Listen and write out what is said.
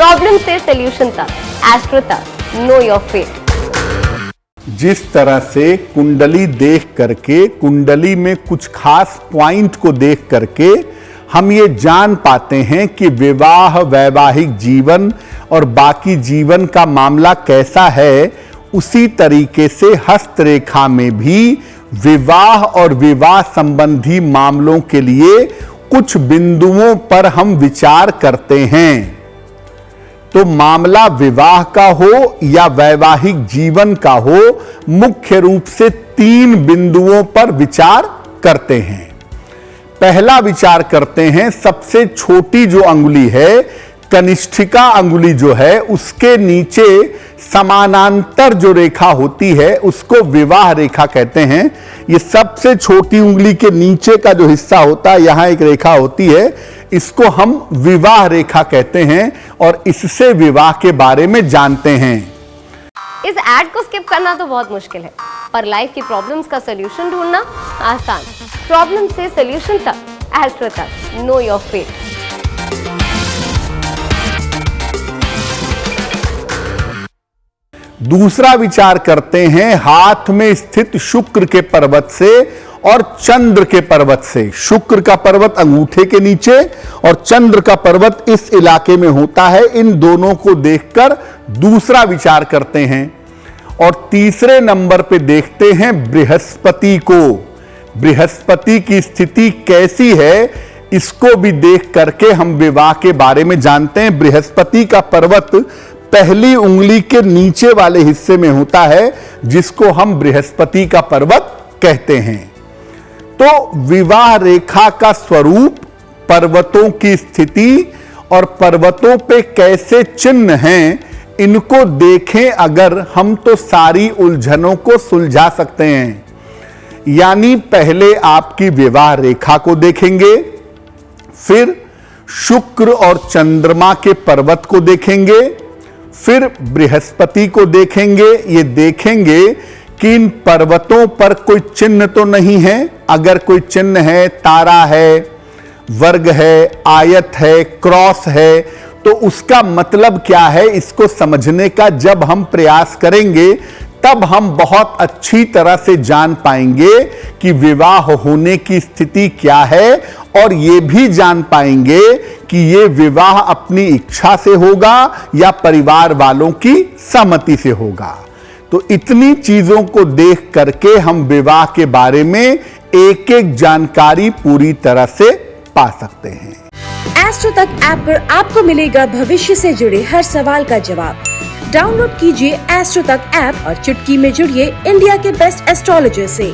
Problem से solution तक, astro तक, नो योर फेट। जिस तरह से कुंडली देख करके, कुंडली में कुछ खास पॉइंट को देख करके हम ये जान पाते हैं कि विवाह, वैवाहिक जीवन और बाकी जीवन का मामला कैसा है, उसी तरीके से हस्तरेखा में भी विवाह और विवाह संबंधी मामलों के लिए कुछ बिंदुओं पर हम विचार करते हैं। तो मामला विवाह का हो या वैवाहिक जीवन का हो, मुख्य रूप से 3 बिंदुओं पर विचार करते हैं। पहला विचार करते हैं, सबसे छोटी जो अंगुली है, कनिष्ठिका अंगुली जो है, उसके नीचे समानांतर जो रेखा होती है उसको विवाह रेखा कहते हैं। ये सबसे छोटी उंगली के नीचे का जो हिस्सा होता है, यहां एक रेखा होती है, इसको हम विवाह रेखा कहते हैं और इससे विवाह के बारे में जानते हैं। इस एड को स्किप करना तो बहुत मुश्किल है, पर लाइफ की प्रॉब्लम्स का सॉल्यूशन ढूंढना आसान। प्रॉब्लम से सॉल्यूशन तक, एस्ट्रो तक, नो योर फेट। दूसरा विचार करते हैं हाथ में स्थित शुक्र के पर्वत से और चंद्र के पर्वत से। शुक्र का पर्वत अंगूठे के नीचे और चंद्र का पर्वत इस इलाके में होता है। इन दोनों को देखकर दूसरा विचार करते हैं। और तीसरे नंबर पे देखते हैं बृहस्पति को। बृहस्पति की स्थिति कैसी है, इसको भी देख करके हम विवाह के बारे में जानते हैं। बृहस्पति का पर्वत पहली उंगली के नीचे वाले हिस्से में होता है, जिसको हम बृहस्पति का पर्वत कहते हैं। तो विवाह रेखा का स्वरूप, पर्वतों की स्थिति और पर्वतों पे कैसे चिन्ह हैं, इनको देखें अगर हम तो सारी उलझनों को सुलझा सकते हैं। यानी पहले आपकी विवाह रेखा को देखेंगे, फिर शुक्र और चंद्रमा के पर्वत को देखेंगे, फिर बृहस्पति को देखेंगे। ये देखेंगे कि इन पर्वतों पर कोई चिन्ह तो नहीं है। अगर कोई चिन्ह है, तारा है, वर्ग है, आयत है, क्रॉस है, तो उसका मतलब क्या है, इसको समझने का जब हम प्रयास करेंगे तब हम बहुत अच्छी तरह से जान पाएंगे कि विवाह होने की स्थिति क्या है, और ये भी जान पाएंगे कि ये विवाह अपनी इच्छा से होगा या परिवार वालों की सहमति से होगा। तो इतनी चीजों को देख करके हम विवाह के बारे में एक एक जानकारी पूरी तरह से पा सकते हैं। एस्ट्रो तक ऐप पर आपको मिलेगा भविष्य से जुड़े हर सवाल का जवाब। डाउनलोड कीजिए एस्ट्रो तक ऐप और चुटकी में जुड़िए इंडिया के बेस्ट एस्ट्रोलॉजर से।